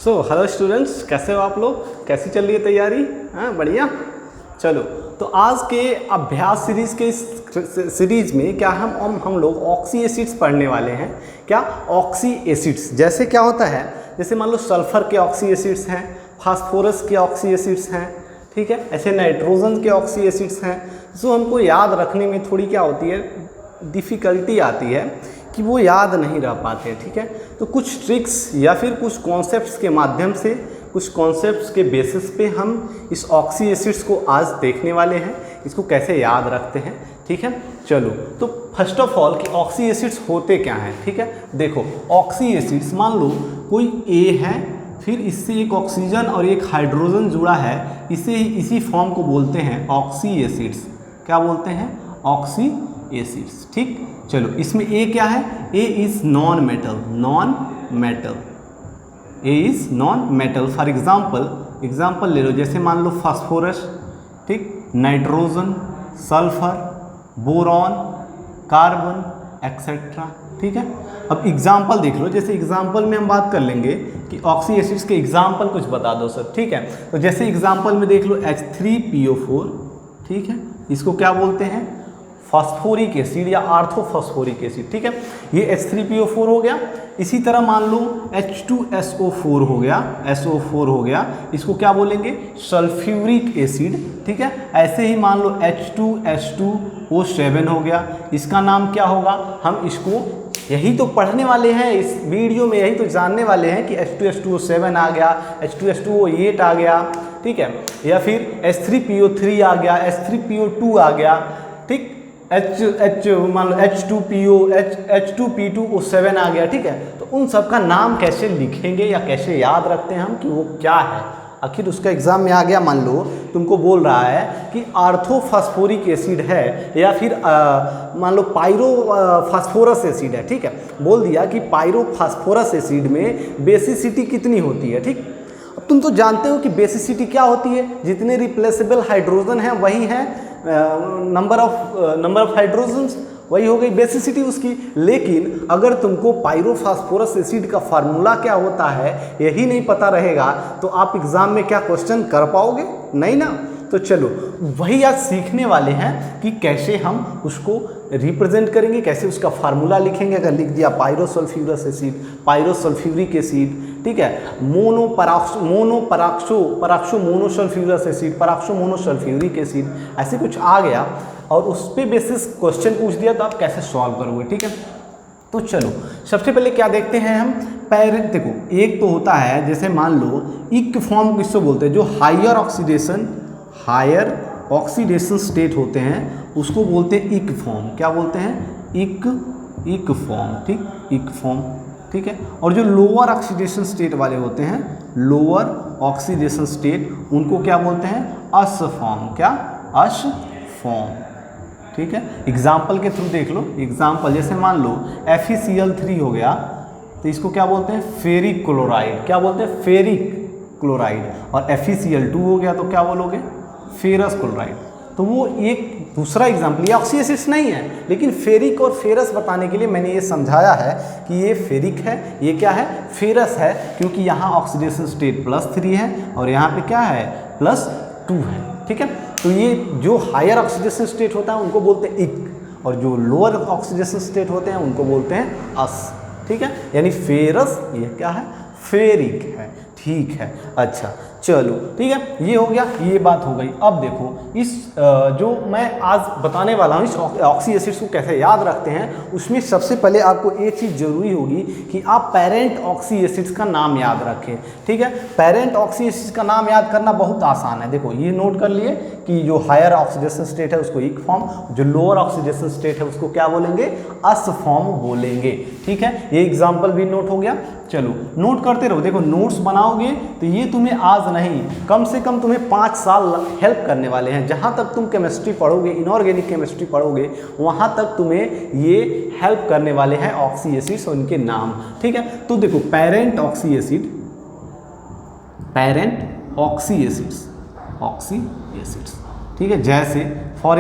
Hello students, कैसे हो आप लोग? कैसी चल रही है तैयारी? हाँ, बढ़िया। चलो, तो आज के अभ्यास सीरीज के इस सीरीज में क्या हम लोग ऑक्सी एसिड्स पढ़ने वाले हैं। क्या ऑक्सी एसिड्स जैसे क्या होता है, जैसे मान लो सल्फर के ऑक्सी एसिड्स हैं, फास्फोरस के ऑक्सी एसिड्स हैं, ठीक है, ऐसे नाइट्रोजन के ऑक्सी एसिड्स हैं। जो हमको याद रखने में थोड़ी क्या होती है, डिफ़िकल्टी आती है कि वो याद नहीं रह पाते, ठीक है। तो कुछ ट्रिक्स या फिर कुछ कॉन्सेप्ट्स के माध्यम से, कुछ कॉन्सेप्ट्स के बेसिस पे हम इस ऑक्सी एसिड्स को आज देखने वाले हैं, इसको कैसे याद रखते हैं, ठीक है। चलो, तो फर्स्ट ऑफ ऑल कि ऑक्सी एसिड्स होते क्या हैं, ठीक है। देखो, ऑक्सी एसिड्स मान लो कोई ए है, फिर इससे एक ऑक्सीजन और एक हाइड्रोजन जुड़ा है, इसी फॉर्म को बोलते हैं ऑक्सी एसिड्स। क्या बोलते हैं? ऑक्सी एसिड्स, ठीक। चलो, इसमें ए क्या है? A is non metal, A is non metal. For example ले लो, जैसे मान लो फास्फोरस, ठीक, nitrogen, sulphur, boron, carbon etcetera, ठीक है। अब एग्जाम्पल देख लो, जैसे एग्जाम्पल में हम बात कर लेंगे कि ऑक्सी एसिड्स के एग्जाम्पल कुछ बता दो सर, ठीक है। तो जैसे एग्जाम्पल में देख लो H3PO4, ठीक है, इसको क्या बोलते हैं? फास्फोरिक एसिड या आर्थोफॉस्फोरिक एसिड, ठीक है। ये H3PO4 हो गया। इसी तरह मान लो H2SO4 हो गया, SO4 हो गया, इसको क्या बोलेंगे? सल्फ्यूरिक एसिड, ठीक है। ऐसे ही मान लो H2S2O7 हो गया, इसका नाम क्या होगा? हम इसको यही तो पढ़ने वाले हैं इस वीडियो में, यही तो जानने वाले हैं कि H2S2O7 आ गया, H2S2O8 आ गया, ठीक है, या फिर H3PO3 आ गया, H3PO2 आ गया, ठीक, मान लो H2P2O7 आ गया, ठीक है। तो उन सब का नाम कैसे लिखेंगे या कैसे याद रखते हैं हम कि वो क्या है? आखिर उसका एग्जाम में आ गया, मान लो तुमको बोल रहा है कि आर्थोफॉस्फोरिक एसिड है या फिर मान लो पायरोफॉस्फोरस एसिड है, ठीक है। बोल दिया कि पायरोफॉस्फोरस एसिड में बेसिसिटी कितनी होती है, ठीक। अब तुम तो जानते हो कि बेसिसिटी क्या होती है, जितने रिप्लेसेबल हाइड्रोजन हैं वही है नंबर ऑफ हाइड्रोजन्स, वही हो गई बेसिसिटी उसकी। लेकिन अगर तुमको पायरोफॉस्फोरस एसिड का फार्मूला क्या होता है यही नहीं पता रहेगा तो आप एग्जाम में क्या क्वेश्चन कर पाओगे? नहीं ना। तो चलो, वही आज सीखने वाले हैं कि कैसे हम उसको रिप्रेजेंट करेंगे, कैसे उसका फार्मूला लिखेंगे। अगर लिख दिया पायरोसल्फ्यूरस एसिड, पायरोसल्फ्यूरिक एसिड, ठीक है, पराक्सो मोनोसल्फ्यूरस एसिड, पराक्सो मोनोसल्फ्यूरिक एसिड, ऐसे कुछ आ गया और उस पे बेसिस क्वेश्चन पूछ दिया तो आप कैसे सॉल्व करोगे, ठीक है। तो चलो, सबसे पहले क्या देखते हैं हम? पैरेंट, देखो, एक तो होता है जैसे मान लो इक फॉर्म किसको बोलते हैं, जो हायर ऑक्सीडेशन स्टेट होते हैं उसको बोलते हैं इक फॉर्म। क्या बोलते हैं? इक फॉर्म, ठीक, इक फॉर्म, ठीक है। और जो लोअर ऑक्सीडेशन स्टेट वाले होते हैं, लोअर ऑक्सीडेशन स्टेट, उनको क्या बोलते हैं? अस फॉर्म। क्या? अस फॉर्म, ठीक है। एग्जाम्पल के थ्रू देख लो। एग्जाम्पल जैसे मान लो FeCl3 हो गया तो इसको क्या बोलते हैं? Ferric chloride. क्या बोलते हैं? Ferric chloride. और FeCl2 हो गया तो क्या बोलोगे? Ferrous chloride. तो वो एक दूसरा एग्जाम्पल, ये ऑक्सी एसिड्स नहीं है, लेकिन फेरिक और फेरस बताने के लिए मैंने ये समझाया है कि ये फेरिक है, ये क्या है? फेरस है, क्योंकि यहाँ ऑक्सीडेशन स्टेट +3 है और यहाँ पे क्या है? +2 है, ठीक है। तो ये जो हायर ऑक्सीडेशन स्टेट होता है उनको बोलते हैं इक, और जो लोअर ऑक्सीडेशन स्टेट होते हैं उनको बोलते हैं अस, ठीक है। यानी फेरस ये क्या है? फेरिक है, ठीक है। अच्छा, चलो, ठीक है, ये हो गया, ये बात हो गई। अब देखो, इस जो मैं आज बताने वाला हूँ इस ऑक्सी एसिड्स को कैसे याद रखते हैं, उसमें सबसे पहले आपको ये चीज़ जरूरी होगी कि आप पेरेंट ऑक्सी एसिड्स का नाम याद रखें, ठीक है। पेरेंट ऑक्सी एसिड्स का नाम याद करना बहुत आसान है। देखो, ये नोट कर लिए कि जो हायर ऑक्सीडेशन स्टेट है उसको इक फॉर्म, जो लोअर ऑक्सीडेशन स्टेट है उसको क्या बोलेंगे? अस फॉर्म बोलेंगे, ठीक है। ये एग्जाम्पल भी नोट हो गया। चलो, नोट करते रहो। देखो, नोट्स बनाओगे तो ये तुम्हें आज नहीं, कम से कम तुम्हें 5 साल हेल्प करने वाले हैं। जहाँ तक तुम केमिस्ट्री पढ़ोगे, इनऑर्गेनिक केमिस्ट्री पढ़ोगे, वहाँ तक तुम्हें ये हेल्प करने वाले हैं ऑक्सी एसिड्स और उनके नाम, ठीक है। तो देखो, पेरेंट ऑक्सी एसिड्स, ठीक है। जैसे फॉर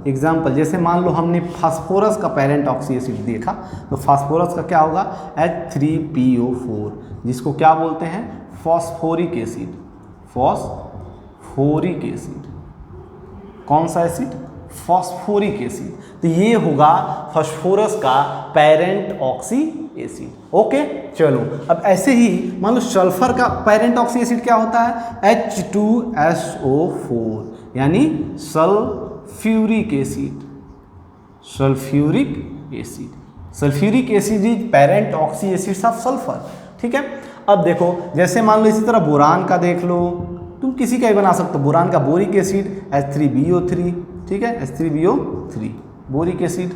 एग्जाम्पल जैसे मान लो हमने फास्फोरस का पेरेंट ऑक्सी एसिड देखा, तो फास्फोरस का क्या होगा H3PO4, जिसको क्या बोलते हैं फॉस्फोरिक एसिड। फॉस्फोरिक एसिड कौन सा एसिड फॉस्फोरिक एसिड, तो ये होगा फास्फोरस का पेरेंट ऑक्सी एसिड। ओके चलो, अब ऐसे ही मान लो सल्फर का पेरेंट ऑक्सी एसिड क्या होता है H2SO4, यानी sulphuric acid. Sulphuric acid, sulphuric acid is parent oxy acid of sulphur. ठीक है, अब देखो जैसे मान लो इसी तरह बोरान का देख लो, तुम किसी का ही बना सकते हो। बोरान का बोरिक एसिड H3BO3, ठीक है H3BO3 बोरिक एसिड।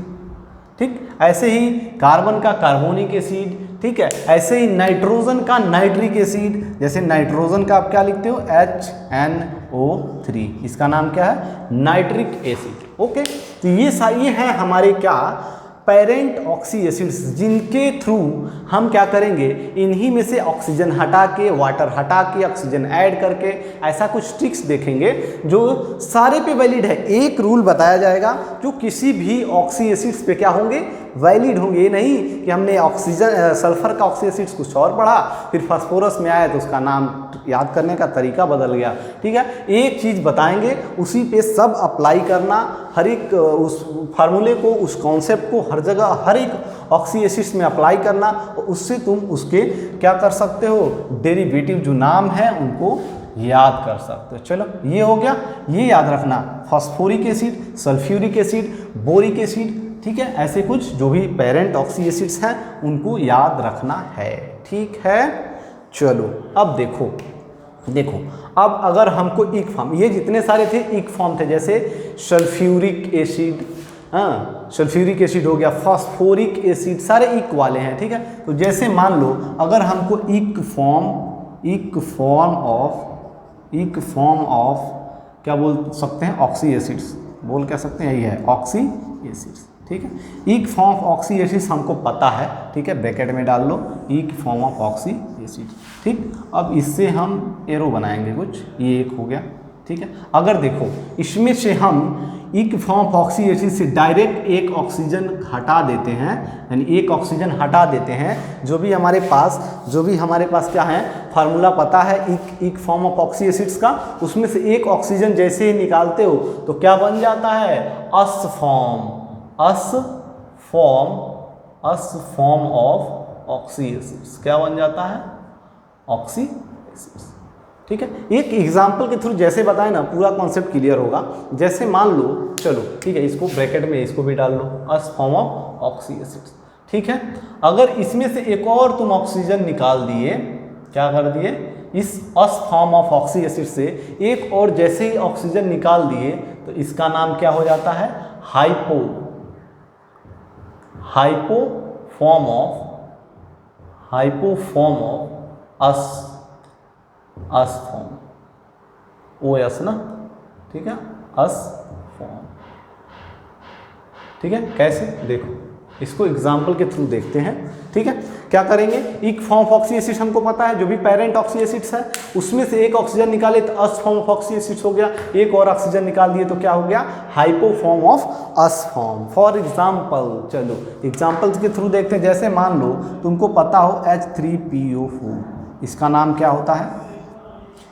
ठीक, ऐसे ही कार्बन का कार्बोनिक एसिड। ठीक है, ऐसे ही नाइट्रोजन का नाइट्रिक एसिड, जैसे नाइट्रोजन का आप क्या लिखते हो HNO3, इसका नाम क्या है नाइट्रिक एसिड। ओके, तो ये है हमारे क्या पेरेंट ऑक्सी एसिड्स, जिनके थ्रू हम क्या करेंगे, इन्हीं में से ऑक्सीजन हटा के, वाटर हटा के, ऑक्सीजन ऐड करके, ऐसा कुछ ट्रिक्स देखेंगे जो सारे पे वैलिड है। एक रूल बताया जाएगा जो किसी भी ऑक्सी एसिड्स पे क्या होंगे वैलिड होंगे। ये नहीं कि हमने ऑक्सीजन सल्फर का ऑक्सी एसिड्स कुछ और पढ़ा, फिर फास्फोरस में आया तो उसका नाम याद करने का तरीका बदल गया। ठीक है, एक चीज़ बताएंगे उसी पे सब अप्लाई करना, हर एक उस फार्मूले को, उस कॉन्सेप्ट को हर जगह हर एक ऑक्सी एसिड्स में अप्लाई करना, और उससे तुम उसके क्या कर सकते हो डेरिवेटिव जो नाम है उनको याद कर सकते हो। चलो ये हो गया, ये याद रखना phosphoric acid, sulphuric acid, boric acid. ठीक है, ऐसे कुछ जो भी पेरेंट ऑक्सी एसिड्स हैं उनको याद रखना है। ठीक है, चलो अब देखो अब अगर हमको इक फॉर्म, ये जितने सारे थे इक फॉर्म थे, जैसे सल्फ्यूरिक एसिड, सल्फ्यूरिक एसिड हो गया, फास्फोरिक एसिड, सारे इक वाले हैं। ठीक है, तो जैसे मान लो अगर हमको इक फॉर्म ऑफ क्या बोल सकते हैं ऑक्सी एसिड्स, बोल क्या सकते हैं, यही है ऑक्सी एसिड्स। ठीक है, इक फॉर्म ऑफ ऑक्सी एसिड्स हमको पता है। ठीक है, ब्रैकेट में डाल लो इक फॉर्म ऑफ ऑक्सी एसिड। ठीक, अब इससे हम एरो बनाएंगे कुछ, ये एक हो गया। ठीक है, अगर देखो इसमें से हम इक फॉर्म ऑफ ऑक्सी एसिड से डायरेक्ट एक ऑक्सीजन हटा देते हैं, यानी एक ऑक्सीजन हटा देते हैं, जो भी हमारे पास क्या है फार्मूला पता है इक फॉर्म ऑफ ऑक्सी एसिड्स का, उसमें से एक ऑक्सीजन जैसे ही निकालते हो तो क्या बन जाता है अस फॉर्म ऑफ ऑक्सी एसिड्स। क्या बन जाता है ऑक्सी एसिड्स। ठीक है, एक एग्जाम्पल के थ्रू जैसे बताए ना पूरा कॉन्सेप्ट क्लियर होगा। जैसे मान लो, चलो ठीक है, इसको ब्रैकेट में इसको भी डाल लो अस फॉर्म ऑफ ऑक्सी एसिड्स। ठीक है, अगर इसमें से एक और तुम ऑक्सीजन निकाल दिए, क्या कर दिए, इस अस फॉर्म ऑफ ऑक्सी एसिड से एक और जैसे ही ऑक्सीजन निकाल दिए तो इसका नाम क्या हो जाता है hypo form of us form OS ना। ठीक है, अस फॉर्म। ठीक है, कैसे देखो, इसको एग्जाम्पल के थ्रू देखते हैं। ठीक है, क्या करेंगे, एक फॉर्म ऑफ ऑक्सी एसिड हमको पता है, जो भी पेरेंट ऑक्सी एसिड्स है उसमें से एक ऑक्सीजन निकाले तो अस फॉर्म ऑफ ऑक्सी एसिड्स हो गया, एक और ऑक्सीजन निकाल दिए तो क्या हो गया hypo form of us form. For example, चलो एग्जाम्पल के थ्रू देखते हैं। जैसे मान लो तुमको पता हो H3PO4, इसका नाम क्या होता है,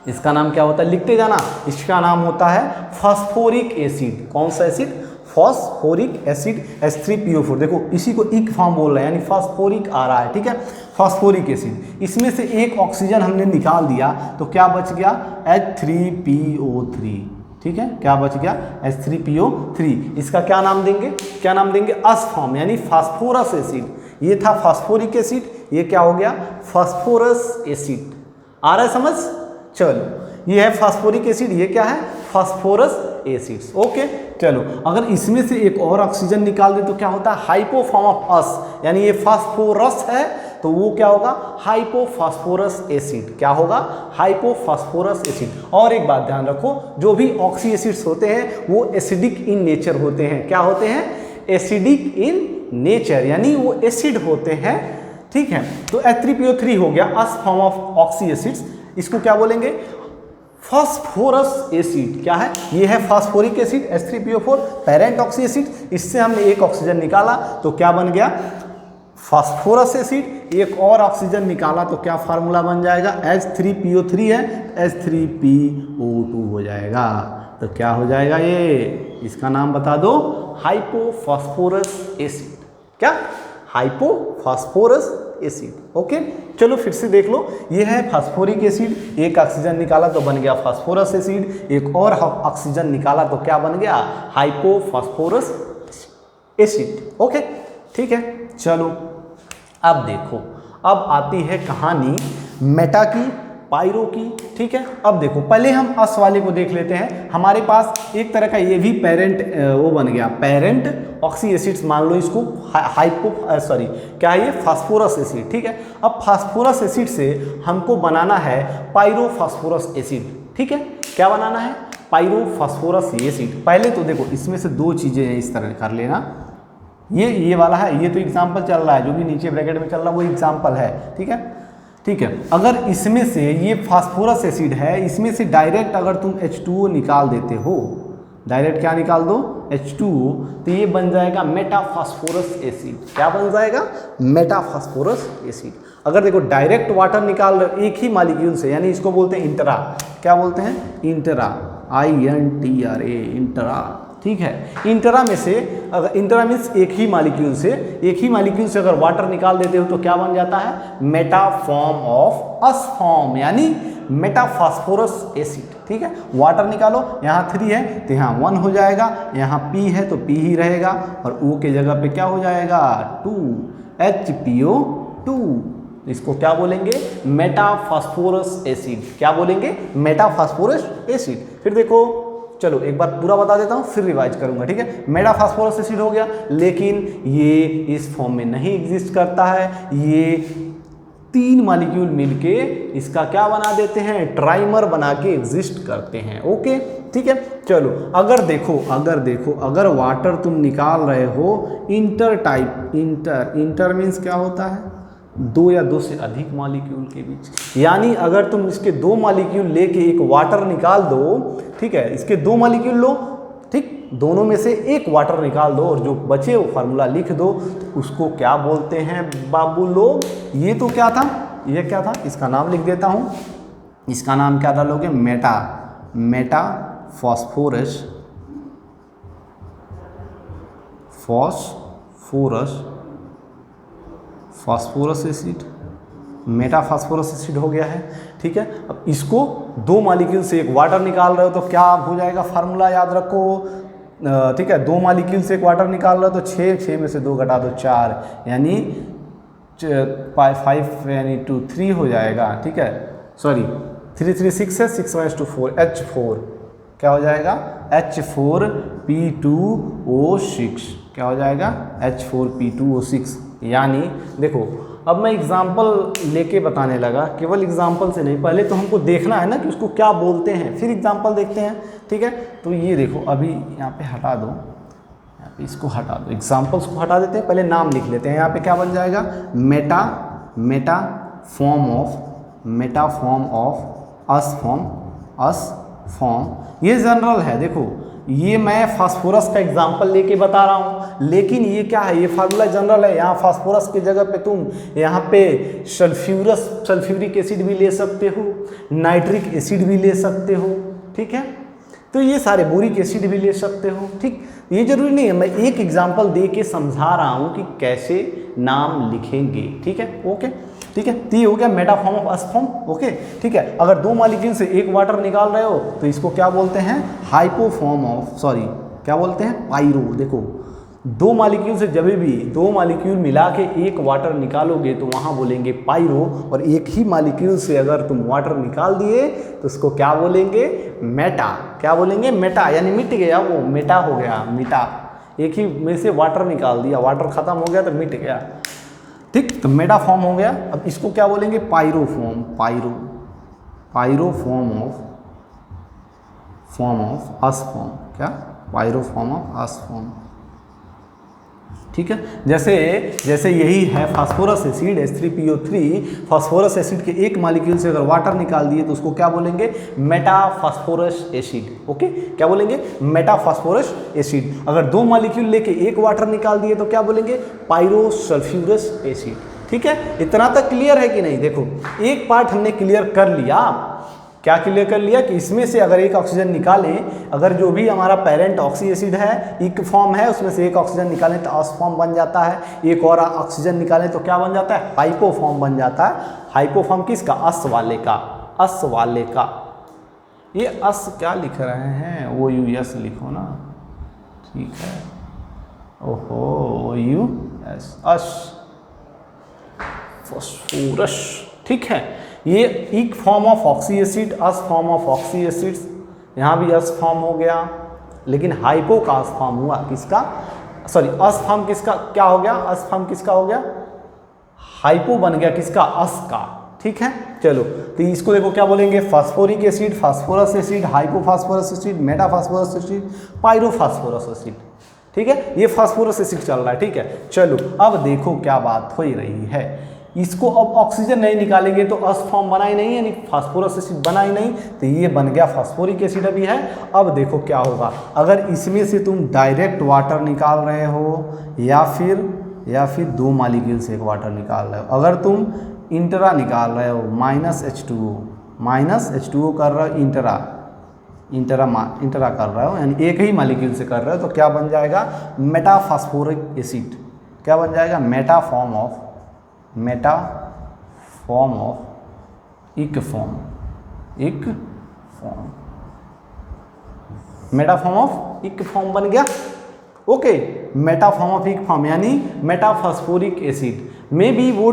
इसका नाम क्या होता है, लिखते जाना, इसका नाम होता है फास्फोरिक एसिड। कौन सा एसिड, फास्फोरिक एसिड H3PO4। देखो इसी को इक फॉर्म बोल रहे हैं, यानी फास्फोरिक आ रहा है। ठीक है, फास्फोरिक एसिड, इसमें से एक ऑक्सीजन हमने निकाल दिया तो क्या बच गया H3PO3। ठीक है, क्या बच गया H3PO3। इसका क्या नाम देंगे अस फॉर्म, यानी फास्फोरस एसिड। ये था फास्फोरिक एसिड, ये क्या हो गया फास्फोरस एसिड। आ रहा है समझ, चलो ये है फास्फोरिक एसिड, ये क्या है फास्फोरस एसिड्स। ओके, चलो अगर इसमें से एक और ऑक्सीजन निकाल दे तो क्या होता है हाइपो फॉर्म ऑफ अस, यानी ये फास्फोरस है तो वो क्या होगा हाइपोफॉस्फोरस एसिड। क्या होगा हाइपोफॉस्फोरस एसिड। और एक बात ध्यान रखो, जो भी ऑक्सी एसिड्स होते हैं वो एसिडिक इन नेचर होते हैं। क्या होते हैं एसिडिक इन नेचर, यानी वो एसिड होते हैं। ठीक है, तो H3PO3 हो गया अस फॉर्म ऑफ ऑक्सी एसिड्स। इसको क्या बोलेंगे फास्फोरस एसिड क्या है? ये है phosphoric acid H3PO4 parent oxy acid. इससे हमने एक ऑक्सीजन निकाला तो क्या बन गया? Phosphorus acid. एक और ऑक्सीजन निकाला तो क्या फार्मूला बन जाएगा? H3PO3 है, H3PO2 हो जाएगा। तो क्या हो जाएगा ये? इसका नाम बता दो, हाइपोफॉस्फोरस एसिड। क्या? Hypophosphorous acid. ओके, चलो फिर से देख लो। ये है फास्फोरिक एसिड, एक ऑक्सीजन निकाला तो बन गया फास्फोरस एसिड, एक और ऑक्सीजन निकाला तो क्या बन गया? Hypophosphorous acid. ओके, ठीक है। चलो अब देखो, अब आती है कहानी मेटा की, पायरो की। ठीक है, अब देखो पहले हम अस वाले को देख लेते हैं। हमारे पास एक तरह का ये भी पेरेंट वो बन गया, पेरेंट ऑक्सी एसिड्स मान लो इसको, क्या है ये? Phosphorus acid. ठीक है, अब फास्फोरस एसिड से हमको बनाना है पायरोफॉस्फोरस एसिड। ठीक है, क्या बनाना है? पायरोफॉस्फोरस एसिड। पहले तो देखो इसमें से दो चीज़ें हैं, इस तरह कर लेना। ये वाला है, ये तो एग्जाम्पल चल रहा है, जो भी नीचे ब्रैकेट में चल रहा है वो एग्जाम्पल है। ठीक है, ठीक है। अगर इसमें से ये फास्फोरस एसिड है, इसमें से डायरेक्ट अगर तुम H2O निकाल देते हो, डायरेक्ट क्या निकाल दो? H2O, तो ये बन जाएगा मेटाफॉस्फोरस एसिड। क्या बन जाएगा? मेटाफॉस्फोरस एसिड। अगर देखो डायरेक्ट वाटर निकाल रहे एक ही मॉलिक्यूल से, यानी इसको बोलते हैं इंटरा। क्या बोलते हैं? Intra, INTRA, intra. ठीक है, इंटरा में से, अगर इंटरा मीन्स एक ही मॉलिक्यूल से अगर वाटर निकाल देते हो तो क्या बन जाता है? Meta form of us form, यानी मेटाफॉस्फोरस एसिड। ठीक है, वाटर निकालो, यहाँ 3 है तो यहाँ 1 हो जाएगा, यहाँ P है तो P ही रहेगा, और O के जगह पे क्या हो जाएगा? 2, HPO2। इसको क्या बोलेंगे? मेटाफॉस्फोरस एसिड। क्या बोलेंगे? मेटाफॉस्फोरस एसिड। फिर देखो, चलो एक बार पूरा बता देता हूँ, फिर रिवाइज करूंगा। ठीक है, मेटाफॉस्फोरस एसिड हो गया, लेकिन ये इस फॉर्म में नहीं एग्जिस्ट करता है। ये 3 मॉलिक्यूल मिलके इसका क्या बना देते हैं? ट्राइमर बना के एग्जिस्ट करते हैं। ओके, ठीक है। चलो अगर देखो अगर वाटर तुम निकाल रहे हो इंटर टाइप, इंटर मीन्स क्या होता है? 2 या 2 से अधिक मॉलिक्यूल के बीच। यानी अगर तुम इसके 2 मॉलिक्यूल लेके एक वाटर निकाल दो, ठीक है, इसके 2 मॉलिक्यूल लो, ठीक, दोनों में से एक वाटर निकाल दो और जो बचे वो फार्मूला लिख दो, तो उसको क्या बोलते हैं बाबू लोग? ये तो क्या था? ये क्या था? इसका नाम लिख देता हूँ। इसका नाम क्या डालोगे? मेटाफॉस्फोरस एसिड। मेटाफॉस्फोरस एसिड हो गया है। ठीक है, अब इसको 2 मॉलिक्यूल से एक वाटर निकाल रहे हो तो क्या हो जाएगा? फार्मूला याद रखो। ठीक है, 2 मॉलिक्यूल से एक वाटर निकाल रहे हो तो 6 में से 2 घटा दो 4, यानी 5 यानी 2 3 हो जाएगा। ठीक है, सॉरी 3 6 है, 6 1 2 4, H4 क्या हो जाएगा? H4P2O6। क्या हो जाएगा? H4P2O6। यानी देखो, अब मैं एग्जाम्पल लेके बताने लगा, केवल एग्जाम्पल से नहीं, पहले तो हमको देखना है ना कि उसको क्या बोलते हैं, फिर एग्जाम्पल देखते हैं। ठीक है, तो ये देखो, अभी यहाँ पे हटा दो, यहाँ पे इसको हटा दो, एग्जाम्पल्स को हटा देते हैं, पहले नाम लिख लेते हैं। यहाँ पे क्या बन जाएगा? Meta form of us form. ये जनरल है। देखो, ये मैं फास्फोरस का एग्जाम्पल लेके बता रहा हूँ, लेकिन ये क्या है? ये फार्मूला जनरल है। यहाँ फास्फोरस की जगह पे तुम यहाँ पे सल्फ्यूरिक एसिड भी ले सकते हो, नाइट्रिक एसिड भी ले सकते हो। ठीक है, तो ये सारे बोरिक एसिड भी ले सकते हो। ठीक, ये जरूरी नहीं है, मैं एक एग्जाम्पल दे के समझा रहा हूँ कि कैसे नाम लिखेंगे। ठीक है, ओके, ठीक है। तो ये हो गया meta form of us form. Okay, ठीक है। अगर 2 मॉलिक्यूल से एक वाटर निकाल रहे हो तो इसको क्या बोलते हैं? क्या बोलते हैं? पायरो। देखो, 2 मॉलिक्यूल से जब भी 2 मॉलिक्यूल मिला के एक वाटर निकालोगे तो वहाँ बोलेंगे पायरो, और एक ही मॉलिक्यूल से अगर तुम वाटर निकाल दिए तो उसको क्या बोलेंगे? मेटा। क्या बोलेंगे? मेटा, यानी मिट गया, वो मेटा हो गया, मिटा। एक ही में से वाटर निकाल दिया, वाटर खत्म हो गया तो मिट गया। ठीक, तो मेटा फॉर्म हो गया। अब इसको क्या बोलेंगे? Pyro form of us form. क्या? Pyro form of us form. ठीक है। जैसे यही है phosphorus acid H3PO3, phosphorus acid के एक मॉलिक्यूल से अगर वाटर निकाल दिए तो उसको क्या बोलेंगे, मेटाफास्फोरस एसिड। ओके, क्या बोलेंगे, मेटाफास्फोरस एसिड। अगर दो मॉलिक्यूल लेके एक वाटर निकाल दिए तो क्या बोलेंगे, पायरोसल्फ्यूरस एसिड। ठीक है, इतना तक क्लियर है कि नहीं। देखो एक पार्ट हमने क्लियर कर लिया, क्या क्लियर कर लिया कि इसमें से अगर एक ऑक्सीजन निकालें, अगर जो भी हमारा पेरेंट ऑक्सी एसिड है, इक फॉर्म है, उसमें से एक ऑक्सीजन निकालें तो अस फॉर्म बन जाता है, एक और ऑक्सीजन निकालें तो क्या बन जाता है, हाइपो फॉर्म बन जाता है। हाइपो फॉर्म किसका, अस वाले का, अस वाले का। ये अस क्या लिख रहे हैं, ओ यू एस लिखो ना, ठीक है, ओहो ओ यू एस, अस फास्फोरस। ठीक है, ये इक form of oxy acid, us form of oxy acids, यहाँ भी अस फॉर्म हो गया, लेकिन हाइपो का अस फॉर्म हुआ, किसका, सॉरी अस फॉर्म किसका क्या हो गया, अस फॉर्म किसका हो गया, हाइपो बन गया किसका, अस का। ठीक है, चलो तो इसको देखो क्या बोलेंगे, phosphoric acid, phosphorous acid, hypophosphorous acid, metaphosphorous acid, pyrophosphorous acid. ठीक है, ये फास्फोरस एसिड चल रहा है। ठीक है, चलो अब देखो क्या बात हो रही है, इसको अब ऑक्सीजन नहीं निकालेंगे तो अस फॉर्म बना ही नहीं, यानी फास्फोरस एसिड बना ही नहीं, तो ये बन गया फास्फोरिक एसिड अभी है। अब देखो क्या होगा, अगर इसमें से तुम डायरेक्ट वाटर निकाल रहे हो या फिर दो मॉलिक्यूल से एक वाटर निकाल रहे हो, अगर तुम इंटरा निकाल रहे हो -H2O कर रहे हो, इंटरा कर रहे हो, यानी एक ही मॉलिक्यूल से कर रहे हो, तो क्या बन जाएगा, मेटाफास्फोरिक एसिड। क्या बन जाएगा, Meta form of ic form, Meta form of ic form बन गया। Okay, Meta form of ic form यानी मेटाफास्फोरिक एसिड में भी वो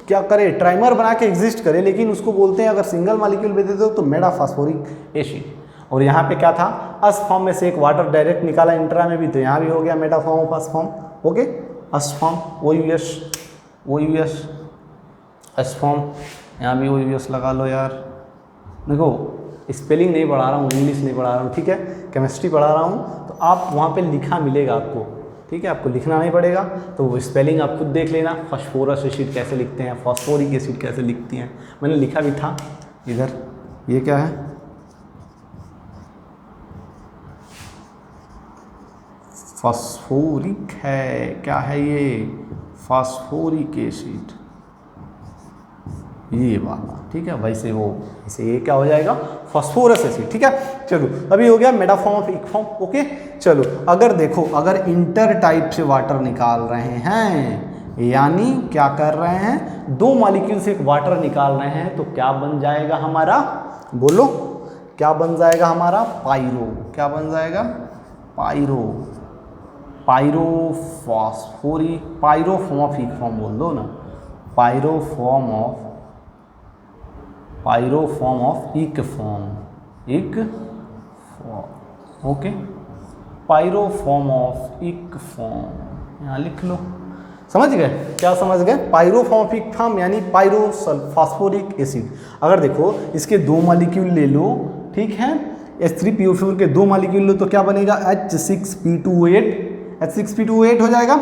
क्या करे, ट्राइमर बना के एग्जिस्ट करे, लेकिन उसको बोलते हैं अगर सिंगल मॉलिक्यूल में देते हो तो मेटाफास्फोरिक एसिड। और यहाँ पे क्या था, अस फॉर्म में से एक वाटर डायरेक्ट निकाला इंट्रा में भी, तो यहाँ भी हो गया meta form of us form. Okay, ous form O U S S form, यहाँ भी ओ यू एस लगा लो यार। देखो स्पेलिंग नहीं पढ़ा रहा हूँ, इंग्लिश नहीं पढ़ा रहा हूँ, ठीक है, केमिस्ट्री पढ़ा रहा हूँ, तो आप वहाँ पे लिखा मिलेगा आपको। ठीक है, आपको लिखना नहीं पड़ेगा, तो वो स्पेलिंग आप खुद देख लेना, फास्फोरस एसिड कैसे लिखते हैं, फास्फोरिक एसिड कैसे लिखती हैं, मैंने लिखा भी था इधर। ये क्या है, फास्फोरिक है, क्या है ये, फास्फोरिक एसिड, ये वाला। ठीक है, वैसे ये क्या हो जाएगा, फास्फोरस एसिड। ठीक है, चलो अभी हो गया meta form of ic form. Okay, चलो अगर देखो, अगर इंटर टाइप से वाटर निकाल रहे हैं, यानी क्या कर रहे हैं, दो मॉलिक्यूल से एक वाटर निकाल रहे हैं, तो क्या बन जाएगा हमारा, बोलो क्या बन जाएगा हमारा, पायरो। क्या बन जाएगा, pyrophosphoric, pyro form of ic form बोल दो ना, pyro form of ic form, okay, pyro form of ic form, यहाँ लिख लो। समझ गए, क्या समझ गए, pyro form of ic form यानी पायरोफॉस्फोरिक एसिड। अगर देखो इसके दो मॉलिक्यूल ले लो, ठीक है, H3PO4 के दो मॉलिक्यूल लो तो क्या बनेगा, H6P28 हो जाएगा।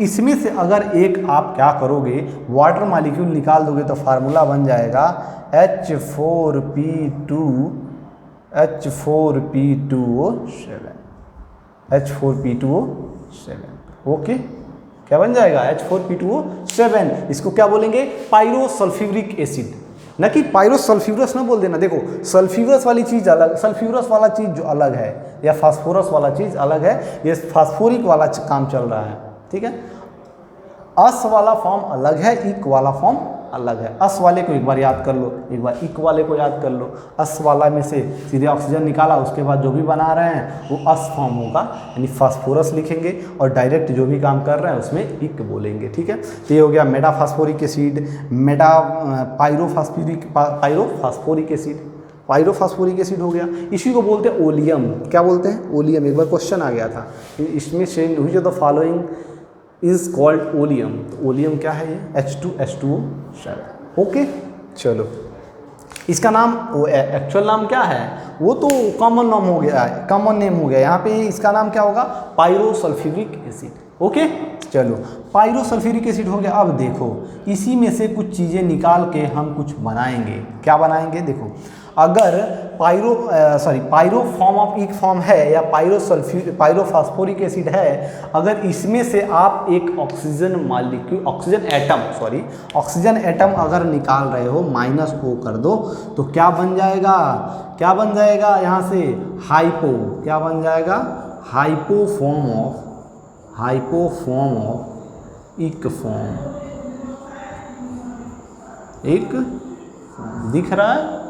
इसमें से अगर एक आप क्या करोगे, वाटर मॉलिक्यूल निकाल दोगे तो फार्मूला बन जाएगा H4P2O7। ओके, क्या बन जाएगा, H4P2O7। इसको क्या बोलेंगे, पायरोसल्फ्यूरिक एसिड, न कि पायरोसल्फ्यूरस ना बोल देना। देखो सल्फ्यूरस वाली चीज़ अलग, सल्फ्यूरस वाला चीज़ जो अलग है, या फास्फोरस वाला चीज़ अलग है, ये फास्फोरिक वाला काम चल रहा है। ठीक है, अस वाला फॉर्म अलग है, इक वाला फॉर्म अलग है। अस वाले को एक बार याद कर लो, एक बार इक वाले को याद कर लो। अस वाला में से सीधे ऑक्सीजन निकाला, उसके बाद जो भी बना रहे हैं वो अस फॉर्म होगा, यानी फास्फोरस लिखेंगे, और डायरेक्ट जो भी काम कर रहे हैं उसमें इक बोलेंगे। ठीक है, तो ये हो गया मेटाफास्फोरिक एसिड, पायरोफास्फोरिक एसिड हो गया। इसी को बोलते हैं ओलियम। क्या बोलते हैं, ओलियम। एक बार क्वेश्चन आ गया था इसमें से, which of the following is called oleum. तो ओलियम क्या है, ये H2SO7। ओके, चलो इसका नाम, वो एक्चुअल नाम क्या है, वो तो कॉमन नाम हो गया है, कॉमन नेम हो गया। यहाँ पे इसका नाम क्या होगा, पायरोसल्फ्यूरिक एसिड। ओके, चलो पायरोसल्फ्यूरिक एसिड हो गया। अब देखो इसी में से कुछ चीज़ें निकाल के हम कुछ बनाएंगे। क्या बनाएंगे? देखो अगर pyro form of ic form है या पायरोफॉस्फोरिक एसिड है, अगर इसमें से आप एक ऑक्सीजन एटम अगर निकाल रहे हो, -O कर दो, तो क्या बन जाएगा? क्या बन जाएगा यहाँ से? हाइपो। क्या बन जाएगा? Hypo form of ic form. एक दिख रहा है?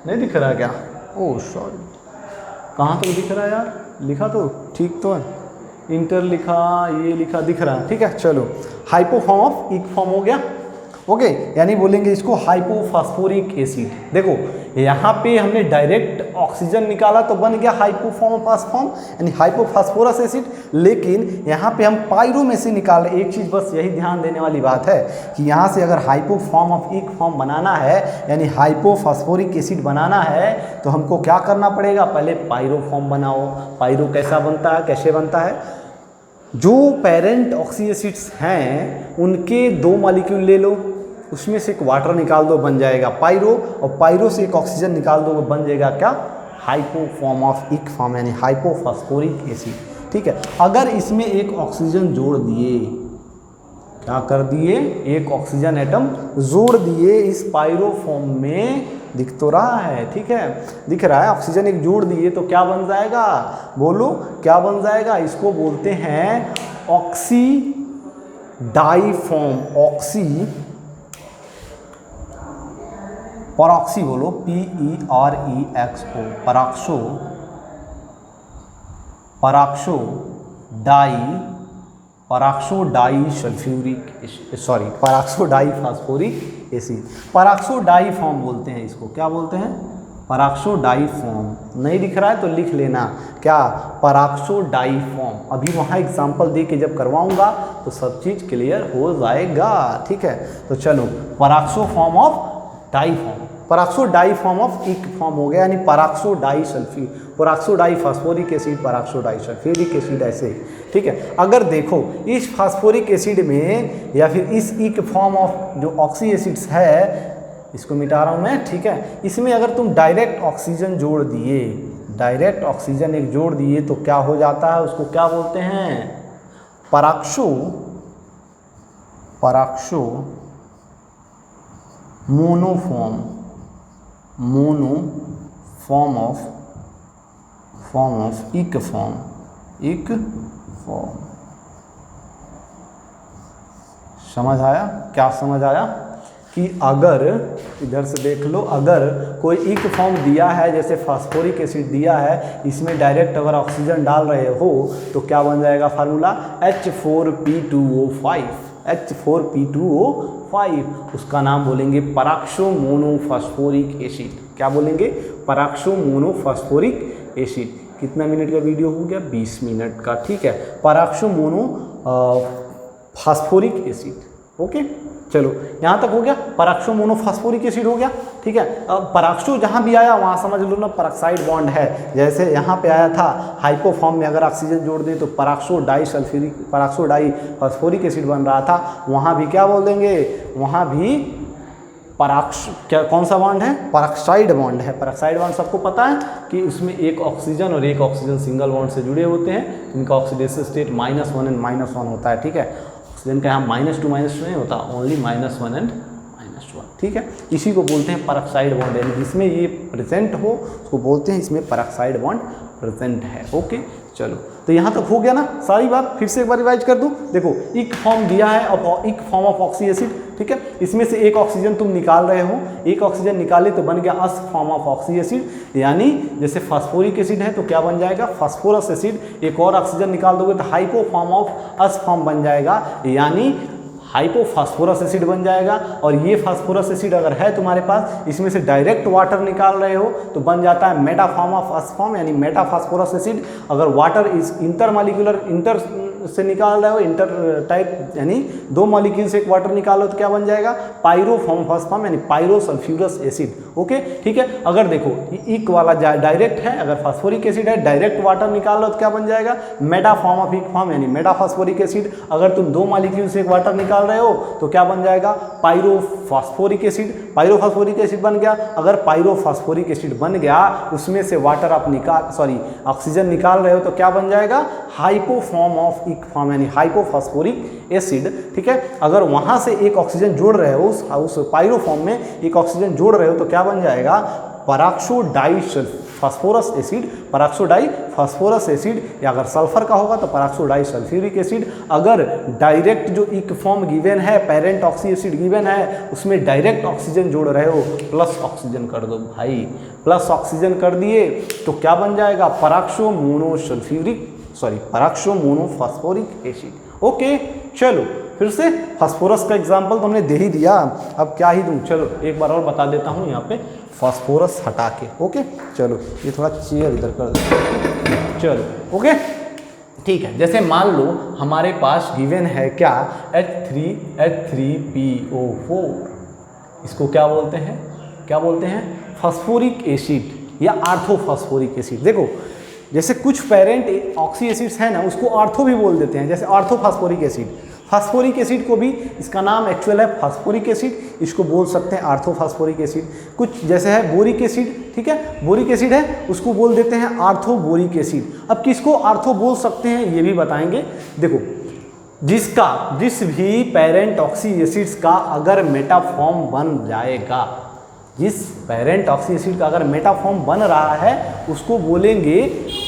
नहीं दिख रहा क्या? ओह सॉरी, कहाँ तक दिख रहा है यार? लिखा तो ठीक तो है, इंटर लिखा, ये लिखा, दिख रहा है। ठीक है चलो, hypo form of ic form हो गया। ओके, यानी बोलेंगे इसको हाइपोफॉस्फोरिक एसिड। देखो यहाँ पे हमने डायरेक्ट ऑक्सीजन निकाला तो बन गया हाइपोफॉर्म यानी हाइपोफॉस्फोरस एसिड, लेकिन यहाँ पे हम पायरो में से निकाल रहे। एक चीज़ बस यही ध्यान देने वाली बात है कि यहाँ से अगर हाइपोफॉर्म ऑफ इक फॉर्म बनाना है यानी हाइपोफॉस्फोरिक एसिड बनाना है तो हमको क्या करना पड़ेगा? पहले पायरो फॉर्म बनाओ। पायरो कैसा बनता है, कैसे बनता है? जो पेरेंट ऑक्सी एसिड्स हैं उनके 2 मॉलिक्यूल ले लो, उसमें से एक वाटर निकाल दो, बन जाएगा पायरो, और पायरो से एक ऑक्सीजन निकाल दो, बन जाएगा क्या? हाइपोफॉर्म ऑफ इक फॉर्म यानी हाइपोफॉस्फोरिक एसिड। ठीक है, अगर इसमें एक ऑक्सीजन जोड़ दिए, क्या कर दिए? एक ऑक्सीजन एटम जोड़ दिए इस पायरो फॉर्म में, दिख तो रहा है, ठीक है, दिख रहा है, ऑक्सीजन एक जोड़ दिए तो क्या बन जाएगा? बोलो क्या बन जाएगा? इसको बोलते हैं ऑक्सी डाईफॉर्म। परऑक्सी बोलो, PEREXO, पराक्सो डाईफॉस्फोरिक एसिड। पराक्सो डाईफॉर्म बोलते हैं इसको। क्या बोलते हैं? पराक्सो डाईफॉर्म। नहीं दिख रहा है तो लिख लेना, क्या? पराक्सो डाईफॉर्म। अभी वहाँ एग्जाम्पल दे के जब करवाऊंगा तो सब चीज़ क्लियर हो जाएगा। ठीक है, तो चलो पराक्सो form of डाईफॉर्म, पराक्सो डाईफॉर्म of ic form हो गया, यानी पराक्सो डाईफॉस्फोरिक एसिड, पराक्सो डाईसल्फ्यूरिक एसिड, ऐसे। ठीक है, अगर देखो इस फास्फोरिक एसिड में या फिर इस इक फॉर्म ऑफ जो ऑक्सी एसिड्स है, इसको मिटा रहा हूँ मैं, ठीक है, इसमें अगर तुम डायरेक्ट ऑक्सीजन जोड़ दिए, डायरेक्ट ऑक्सीजन एक जोड़ दिए तो क्या हो जाता है? उसको क्या बोलते हैं? पराक्सो मोनोफॉर्म ऑफ इक फॉर्म। समझ आया? क्या समझ आया? कि अगर इधर से देख लो, अगर कोई इक फॉर्म दिया है, जैसे फास्फोरिक एसिड दिया है, इसमें डायरेक्ट अगर ऑक्सीजन डाल रहे हो तो क्या बन जाएगा फार्मूला? H4P2O5, उसका नाम बोलेंगे पराक्सो मोनोफॉस्फोरिक एसिड। क्या बोलेंगे? पराक्सो मोनोफॉस्फोरिक एसिड। कितना मिनट का वीडियो हो गया? 20 मिनट का। ठीक है, पराक्सो मोनोफॉस्फोरिक एसिड। ओके, चलो यहाँ तक हो गया। पराक्सो मोनोफॉस्फोरिक एसिड हो गया। ठीक है, अब पराक्सो जहाँ भी आया वहाँ समझ लो ना परऑक्साइड बॉन्ड है। जैसे यहाँ पे आया था हाइपोफॉर्म में अगर ऑक्सीजन जोड़ दें तो पराक्सो डाईफॉस्फोरिक एसिड बन रहा था, वहाँ भी क्या बोल देंगे? वहाँ भी क्या कौन सा बॉन्ड है? परऑक्साइड बॉन्ड है। परऑक्साइड बॉन्ड सबको पता है कि उसमें एक ऑक्सीजन और एक ऑक्सीजन सिंगल बॉन्ड से जुड़े होते हैं, इनका ऑक्सीडेशन स्टेट -1 एंड -1 होता है। ठीक है, ऑक्सीजन का यहाँ -2 नहीं होता, ओनली -1 एंड -1। ठीक है, इसी को बोलते हैं परऑक्साइड बॉन्ड, यानी जिसमें ये प्रेजेंट हो उसको बोलते हैं इसमें परऑक्साइड बॉन्ड प्रेजेंट है। ओके, चलो तो यहाँ तक हो गया ना सारी बात। फिर से एक बार रिवाइज कर दूँ। देखो इक फॉर्म दिया है और इक फॉर्म ऑफ ऑक्सी एसिड। ठीक है, इसमें से एक ऑक्सीजन तुम निकाल रहे हो, एक ऑक्सीजन निकाले तो बन गया अस फॉर्म ऑफ ऑक्सी एसिड, यानी जैसे फास्फोरिक एसिड है तो क्या बन जाएगा? Phosphorus acid. एक और ऑक्सीजन निकाल दोगे तो hypo form of us form बन जाएगा, यानी हाइपोफॉस्फोरस एसिड बन जाएगा। और ये फास्फोरस एसिड अगर है तुम्हारे पास, इसमें से डायरेक्ट वाटर निकाल रहे हो तो बन जाता है Meta form of us form, यानी मेटा फास्फोरस एसिड। अगर वाटर इज इंटरमॉलिक्यूलर से निकाल रहे हो, इंटर टाइप यानी 2 मॉलिक्यूल से एक वाटर निकालो तो क्या बन जाएगा, पायरोफॉर्म फर्स्ट फॉर्म यानी पायरोसल्फ्यूरस एसिड। ओके ठीक है। अगर देखो इक वाला डायरेक्ट है, अगर फास्फोरिक एसिड है डायरेक्ट वाटर निकाल लो तो क्या बन जाएगा, मेटाफॉर्म ऑफ इक फॉर्म यानी मेटाफॉस्फोरिक एसिड। अगर तुम 2 मॉलिक्यूल से एक वाटर निकाल रहे हो तो क्या बन जाएगा, पायरोफॉस्फोरिक एसिड। पायरोफॉस्फोरिक एसिड बन गया। अगर पायरोफॉस्फोरिक एसिड बन गया, उसमें से वाटर आप ऑक्सीजन निकाल रहे हो तो क्या बन जाएगा, हाइपोफॉर्म ऑफ इक फॉर्म यानी हाइपोफॉस्फोरिक एसिड। ठीक है। अगर वहां से एक ऑक्सीजन जोड़ रहे हो उस पायरोफॉर्म में एक ऑक्सीजन जोड़ रहे हो तो क्या बन जाएगा, पराक्सोडाइफॉस्फोरस एसिड, पराक्सोडाइफॉस्फोरस एसिड। या अगर सल्फर का होगा तो पराक्सोडाइसल्फ्यूरिक एसिड। अगर डायरेक्ट जो इक फॉर्म गिवन है, पेरेंट ऑक्सी एसिड गिवन है, उसमें डायरेक्ट ऑक्सीजन जोड़ रहे हो, प्लस ऑक्सीजन कर दो भाई, प्लस ऑक्सीजन कर दिए तो क्या बन जाएगा, पराक्सोमोनोफॉस्फोरिक एसिड। ओके चलो फिर से फास्फोरस का एग्जाम्पल तो हमने दे ही दिया, अब क्या ही दूं, चलो एक बार और बता देता हूं यहाँ पे फास्फोरस हटा के। ओके चलो ये थोड़ा चेयर इधर कर दो, चलो ओके ठीक है। जैसे मान लो हमारे पास गिवन है क्या, H3PO4, इसको क्या बोलते हैं, फास्फोरिक एसिड या आर्थोफॉस्फोरिक एसिड। देखो जैसे कुछ पेरेंट ऑक्सी एसिड्स हैं ना, उसको आर्थो भी बोल देते हैं, जैसे आर्थोफॉस्फोरिक एसिड। फास्फोरिक एसिड को भी, इसका नाम एक्चुअल है फास्फोरिक एसिड, इसको बोल सकते हैं आर्थोफॉस्फोरिक एसिड। कुछ जैसे है बोरिक एसिड, ठीक है, बोरिक एसिड है, उसको बोल देते हैं आर्थोबोरिक एसिड। अब किसको आर्थो बोल सकते हैं ये भी बताएंगे। देखो जिस भी पेरेंट ऑक्सी एसिड्स का अगर मेटाफॉर्म बन जाएगा, जिस पेरेंट ऑक्सी एसिड का अगर मेटाफॉर्म बन रहा है उसको बोलेंगे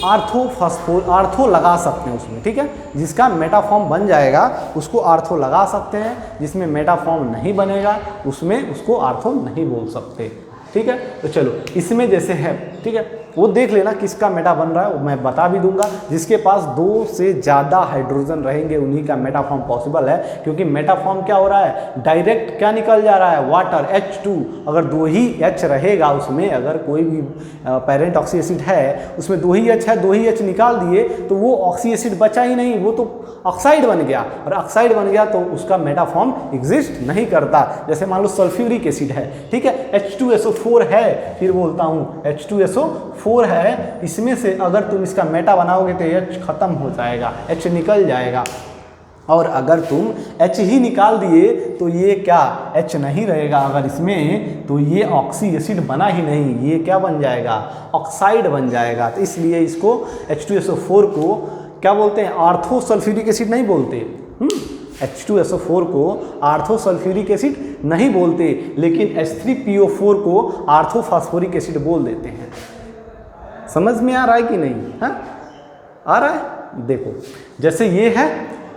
आर्थो लगा सकते हैं उसमें। ठीक है, जिसका मेटाफॉर्म बन जाएगा उसको आर्थो लगा सकते हैं, जिसमें मेटाफॉर्म नहीं बनेगा उसमें उसको आर्थो नहीं बोल सकते। ठीक है, तो चलो इसमें जैसे है, ठीक है, वो देख लेना किसका मेटा बन रहा है, मैं बता भी दूंगा। जिसके पास 2 से ज़्यादा हाइड्रोजन रहेंगे उन्हीं का मेटाफॉर्म पॉसिबल है, क्योंकि मेटाफॉर्म क्या हो रहा है, डायरेक्ट क्या निकल जा रहा है, वाटर H2। अगर 2 ही H रहेगा उसमें, अगर कोई भी पेरेंट ऑक्सी एसिड है उसमें 2 ही H है, 2 ही H निकाल दिए तो वो ऑक्सी एसिड बचा ही नहीं, वो तो ऑक्साइड बन गया, और ऑक्साइड बन गया तो उसका मेटाफॉर्म एग्जिस्ट नहीं करता। जैसे मान लो सल्फ्यूरिक एसिड है, ठीक है, H2SO4 है, फिर बोलता हूँ H2SO4 है, इसमें से अगर तुम इसका मेटा बनाओगे तो H खत्म हो जाएगा, H निकल जाएगा। और अगर तुम H ही निकाल दिए तो ये क्या, H नहीं रहेगा अगर इसमें, तो ये ऑक्सी एसिड बना ही नहीं, ये क्या बन जाएगा, ऑक्साइड बन जाएगा। तो इसलिए इसको H2SO4 को क्या बोलते हैं, आर्थोसल्फ्यूरिक एसिड नहीं बोलते। H2SO4 को आर्थोसल्फ्यूरिक एसिड नहीं बोलते, लेकिन H3PO4 को आर्थोफॉस्फोरिक एसिड बोल देते हैं। समझ में आ रहा है कि नहीं, हाँ आ रहा है। देखो जैसे ये है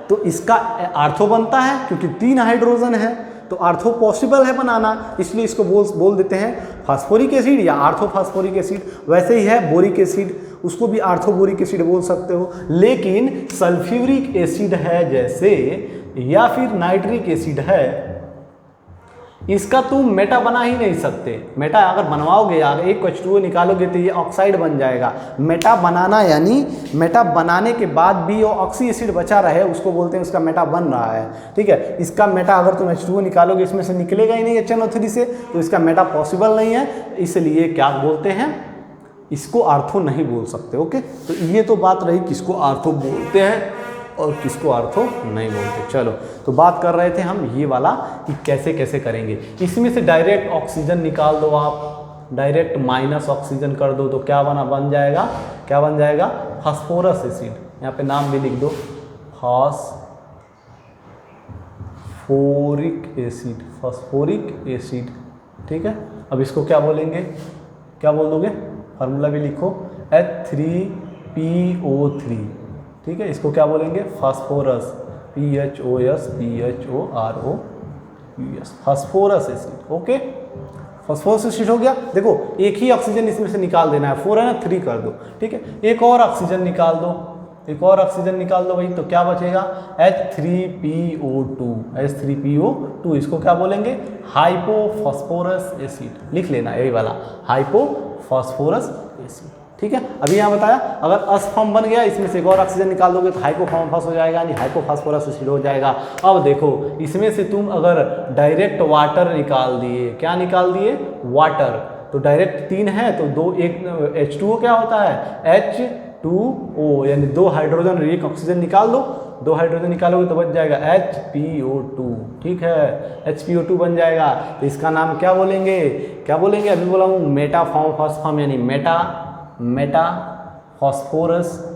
तो इसका आर्थो बनता है, क्योंकि 3 हाइड्रोजन है तो आर्थो पॉसिबल है बनाना, इसलिए इसको बोल देते हैं फास्फोरिक एसिड या आर्थोफॉस्फोरिक एसिड। वैसे ही है बोरिक एसिड, उसको भी आर्थोबोरिक एसिड बोल सकते हो। लेकिन सल्फ्यूरिक एसिड है जैसे, या फिर नाइट्रिक एसिड है, इसका तुम मेटा बना ही नहीं सकते। मेटा अगर बनवाओगे, अगर एक H2O निकालोगे तो ये ऑक्साइड बन जाएगा। मेटा बनाना यानी मेटा बनाने के बाद भी वो ऑक्सी एसिड बचा रहे, उसको बोलते हैं उसका मेटा बन रहा है। ठीक है, इसका मेटा अगर तुम H2O निकालोगे इसमें से निकलेगा ही नहीं HNO3 से, तो इसका मेटा पॉसिबल नहीं है, इसलिए क्या बोलते हैं, इसको आर्थो नहीं बोल सकते। ओके, तो ये तो बात रही किसको आर्थो बोलते हैं और किसको आर्थो नहीं बोलते। चलो तो बात कर रहे थे हम ये वाला कि कैसे कैसे करेंगे। इसमें से डायरेक्ट ऑक्सीजन निकाल दो आप, डायरेक्ट माइनस ऑक्सीजन कर दो तो क्या बन जाएगा, क्या बन जाएगा, फास्फोरस एसिड। यहाँ पे नाम भी लिख दो, फास्फोरिक एसिड, फास्फोरिक एसिड। ठीक है, अब इसको क्या बोलेंगे, क्या बोल दोगे, फार्मूला भी लिखो, H3PO3। ठीक है, इसको क्या बोलेंगे, phosphorus, PHOS, phosphorus acid. Okay, phosphorus acid हो गया। देखो एक ही ऑक्सीजन इसमें से निकाल देना है, 4 है ना, 3 कर दो। ठीक है, एक और ऑक्सीजन निकाल दो, एक और ऑक्सीजन निकाल दो भाई, तो क्या बचेगा, H3PO2, इसको क्या बोलेंगे, हाइपोफॉस्फोरस एसिड। लिख लेना यही वाला, हाइपोफॉस्फोरस एसिड। ठीक है। अभी यहाँ बताया अगर अस फॉर्म बन गया, इसमें से एक और ऑक्सीजन निकाल दोगे तो हाइपोफॉर्मफॉस हो जाएगा, यानी हाइपोफॉस्फोरस एसिड हो जाएगा। अब देखो इसमें से तुम अगर डायरेक्ट वाटर निकाल दिए, क्या निकाल दिए, वाटर, तो डायरेक्ट 3 है तो 2 एक H2O क्या होता है, H2O, यानी 2 हाइड्रोजन एक ऑक्सीजन निकाल दो, 2 हाइड्रोजन निकालोगे तो बच जाएगा HPO2, ठीक है, HPO2 बन जाएगा। तो इसका नाम क्या बोलेंगे, क्या बोलेंगे, अभी बोला हूँ मेटाफॉर्म, यानी मेटा फॉस्फोरस,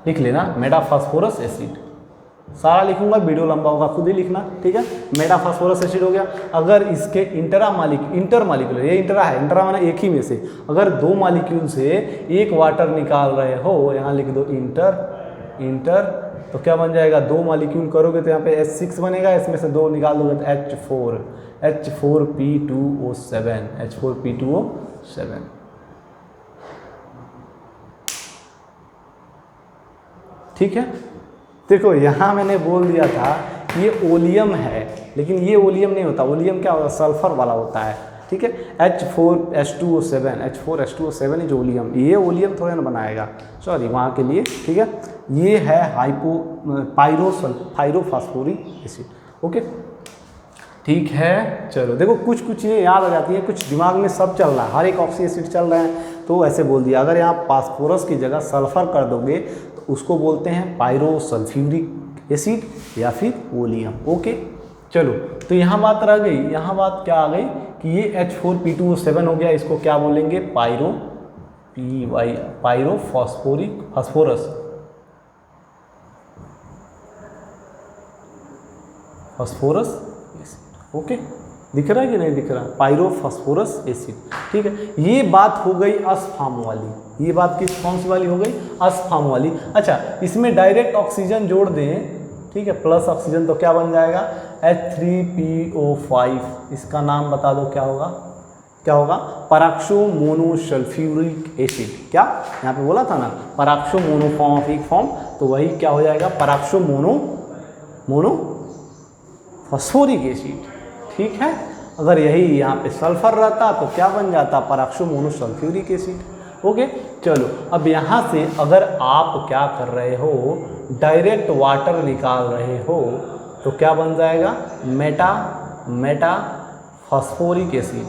लिख लेना मेटाफॉस्फोरस एसिड, सारा लिखूंगा वीडियो लंबा होगा, खुद ही लिखना, ठीक है। मेटाफॉस्फोरस एसिड हो गया। अगर इसके इंटरमालिक्यूलर, ये इंटरा है, इंटरा माना एक ही में से, अगर 2 मालिक्यूल से एक वाटर निकाल रहे हो, यहाँ लिख दो इंटर, तो क्या बन जाएगा, 2 मालिक्यूल करोगे तो यहाँ पे H6 बनेगा, इसमें से 2 निकाल दोगे तो H4P2O7, ठीक है। देखो यहाँ मैंने बोल दिया था ये ओलियम है, लेकिन ये ओलियम नहीं होता, ओलियम क्या होता है, सल्फर वाला होता है, ठीक है। H4H2O7 इज ओलियम, ये ओलियम थोड़ा ना बनाएगा, सॉरी वहाँ के लिए, ठीक है। ये है पायरोफॉस्फोरिक एसिड, ओके, ठीक है। चलो देखो कुछ चीज़ें याद आ जाती हैं, कुछ दिमाग में सब चल रहा है, हर एक ऑक्सी एसिड चल रहा है, तो ऐसे बोल दिया। अगर यहाँ फास्फोरस की जगह सल्फर कर दोगे तो उसको बोलते हैं पायरोसल्फ्यूरिक एसिड या फिर ओलियम, ओके। चलो तो यहाँ बात रह गई, यहाँ बात क्या आ गई कि ये H4P2O7 हो गया, इसको क्या बोलेंगे, फास्फोरस एसिड, ओके। दिख रहा है कि नहीं दिख रहा, पायरोफॉस्फोरस एसिड, ठीक है। ये बात हो गई अस फॉर्म वाली, ये बात किस फॉर्म वाली हो गई, अस फॉर्म वाली। अच्छा इसमें डायरेक्ट ऑक्सीजन जोड़ दें, ठीक है, प्लस ऑक्सीजन, तो क्या बन जाएगा, H3PO5, इसका नाम बता दो क्या होगा, पराक्सो मोनोसल्फ्यूरिक एसिड। क्या यहाँ पे बोला था ना, पराक्सो मोनोफॉर्मिक फॉर्म, तो वही क्या हो जाएगा, पराक्सो मोनोफॉस्फोरिक एसिड, ठीक है। अगर यही यहाँ पे सल्फर रहता तो क्या बन जाता, पराक्सो मोनोसल्फ्यूरिक एसिड, ओके। चलो अब यहाँ से अगर आप क्या कर रहे हो, डायरेक्ट वाटर निकाल रहे हो तो क्या बन जाएगा, मेटाफॉस्फोरिक एसिड,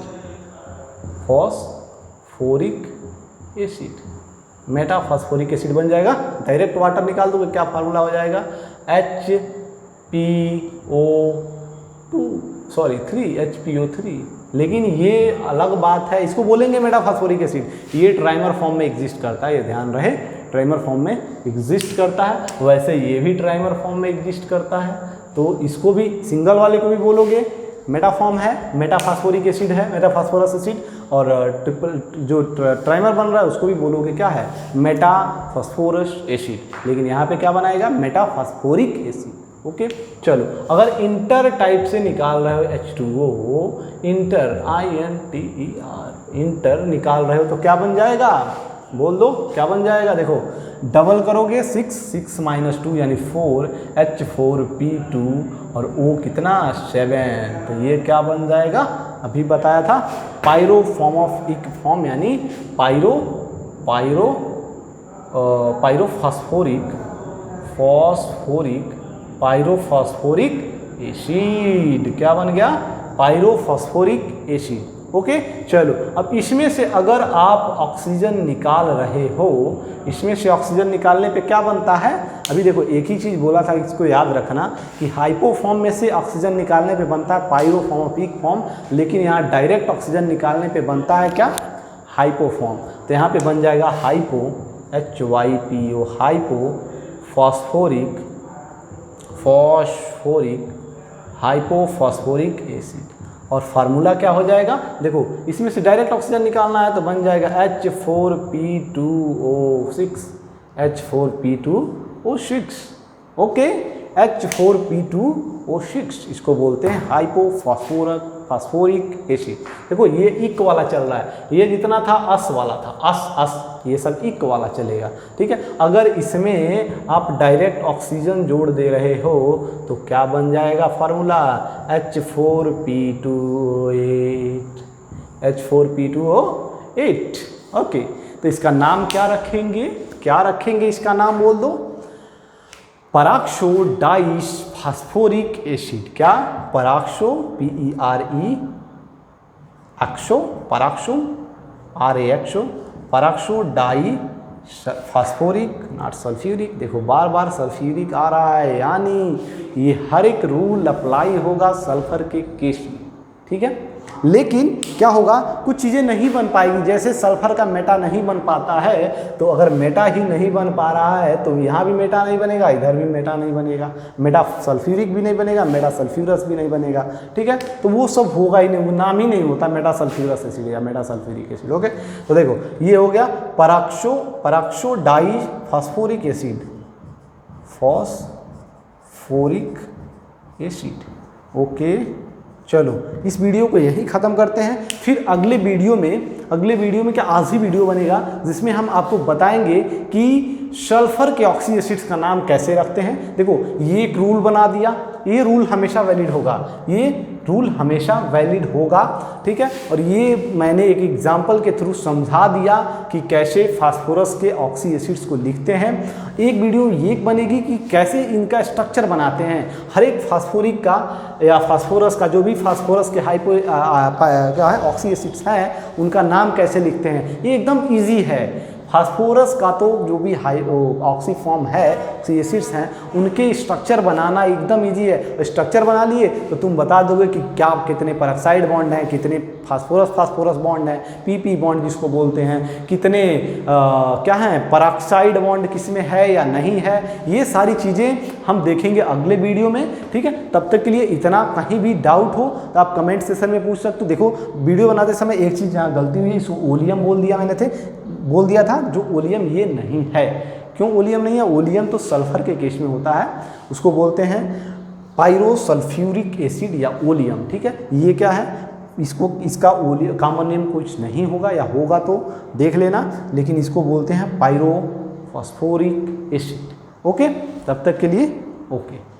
मेटाफॉस्फोरिक एसिड बन जाएगा। डायरेक्ट वाटर निकाल दोगे क्या फार्मूला हो जाएगा, HPO3, लेकिन ये अलग बात है, इसको बोलेंगे मेटाफॉस्फोरिक एसिड। ये ट्राइमर फॉर्म में एग्जिस्ट करता है, ये ध्यान रहे, ट्राइमर फॉर्म में एग्जिस्ट करता है, वैसे ये भी ट्राइमर फॉर्म में एग्जिस्ट करता है, तो इसको भी सिंगल वाले को भी बोलोगे मेटाफॉर्म है, मेटाफॉस्फोरिक एसिड है, मेटाफॉस्फोरस एसिड, और ट्रिपल जो ट्राइमर बन रहा है उसको भी बोलोगे क्या है, मेटाफॉस्फोरस एसिड, लेकिन यहाँ पे क्या बनाएगा, मेटाफॉस्फोरिक एसिड, ओके। चलो अगर इंटर टाइप से निकाल रहे हो H2O, इंटर निकाल रहे हो तो क्या बन जाएगा, बोल दो क्या बन जाएगा, देखो डबल करोगे 6 माइनस 2 यानी 4, H4P2 और O कितना 7, तो ये क्या बन जाएगा, अभी बताया था pyro form of ic form, यानी पायरोफॉस्फोरिक एसिड, क्या बन गया, पायरोफॉस्फोरिक एसिड, ओके। चलो अब इसमें से अगर आप ऑक्सीजन निकाल रहे हो, इसमें से ऑक्सीजन निकालने पे क्या बनता है, अभी देखो एक ही चीज़ बोला था, इसको याद रखना कि हाइपोफॉर्म में से ऑक्सीजन निकालने पे बनता है पायरोफॉर्मिक फॉर्म, लेकिन यहाँ डायरेक्ट ऑक्सीजन निकालने पे बनता है क्या, हाइपोफॉर्म। तो यहाँ पे बन जाएगा HYPO, हाइपोफॉस्फोरिक एसिड, और फार्मूला क्या हो जाएगा, देखो इसमें से डायरेक्ट ऑक्सीजन निकालना है तो बन जाएगा H4P2O6, ओके, H4P2O6, इसको बोलते हैं हाइपोफॉस्फोरिक एसिड। देखो ये इक वाला चल रहा है, ये जितना था अस वाला था, अस ये सब इक वाला चलेगा, ठीक है। अगर इसमें आप डायरेक्ट ऑक्सीजन जोड़ दे रहे हो तो क्या बन जाएगा फार्मूला, H4P2O8, 8। ओके, तो इसका नाम क्या रखेंगे, क्या रखेंगे इसका नाम बोल दो, पराक्सो डाइस फास्फोरिक एसिड। क्या, peroxo, PERE oxo, peroxo RAXO, peroxo di phosphoric not sulphuric. देखो बार बार सल्फ्यूरिक आ रहा है, यानी ये हर एक रूल अप्लाई होगा सल्फर के केस में, ठीक है। लेकिन क्या होगा, कुछ चीज़ें नहीं बन पाएगी, जैसे सल्फर का मेटा नहीं बन पाता है, तो अगर मेटा ही नहीं बन पा रहा है तो यहाँ भी मेटा नहीं बनेगा, इधर भी मेटा नहीं बनेगा, मेटा सल्फ्यूरिक भी नहीं बनेगा, मेटा सल्फ्यूरस भी नहीं बनेगा, ठीक है। तो वो सब होगा ही नहीं, वो नाम ही नहीं होता मेटा सल्फ्यूरस एसिड या मेटा सल्फ्यूरिक एसिड। ओके, तो देखो ये हो गया peroxo di phosphoric acid, phosphoric acid. Okay, चलो इस वीडियो को यहीं ख़त्म करते हैं। फिर अगले वीडियो में क्या आज ही वीडियो बनेगा जिसमें हम आपको बताएंगे कि सल्फर के ऑक्सी एसिड्स का नाम कैसे रखते हैं। देखो ये एक रूल बना दिया, ये रूल हमेशा वैलिड होगा, ये रूल हमेशा वैलिड होगा, ठीक है। और ये मैंने एक एग्जाम्पल के थ्रू समझा दिया कि कैसे फास्फोरस के ऑक्सी एसिड्स को लिखते हैं। एक वीडियो ये बनेगी कि कैसे इनका स्ट्रक्चर बनाते हैं, हर एक फास्फोरिक का या फास्फोरस का, जो भी फास्फोरस के क्या है ऑक्सी एसिड्स हैं, उनका नाम कैसे लिखते हैं। ये एकदम ईजी है। फास्फोरस का तो जो भी ऑक्सी फॉर्म है, ऑक्सी एसिड्स हैं, उनके स्ट्रक्चर बनाना एकदम इजी है। स्ट्रक्चर बना लिए तो तुम बता दोगे कि क्या कितने पेरोक्साइड बॉन्ड हैं, कितने फास्फोरस बॉन्ड हैं, PP बॉन्ड जिसको बोलते हैं, कितने क्या हैं पेरोक्साइड बॉन्ड किसमें है या नहीं है। ये सारी चीज़ें हम देखेंगे अगले वीडियो में, ठीक है। तब तक के लिए इतना, कहीं भी डाउट हो तो आप कमेंट सेक्शन में पूछ सकते हो। देखो वीडियो बनाते समय एक चीज़ जहाँ गलती हुई, इसको ओलियम बोल दिया था, जो ओलियम ये नहीं है। क्यों ओलियम नहीं है? ओलियम तो सल्फर के केस में होता है, उसको बोलते हैं पायरोसल्फ्यूरिक एसिड या ओलियम, ठीक है। ये क्या है, इसका कॉमन नेम कुछ नहीं होगा, या होगा तो देख लेना, लेकिन इसको बोलते हैं पायरोफॉस्फोरिक एसिड। ओके, तब तक के लिए ओके।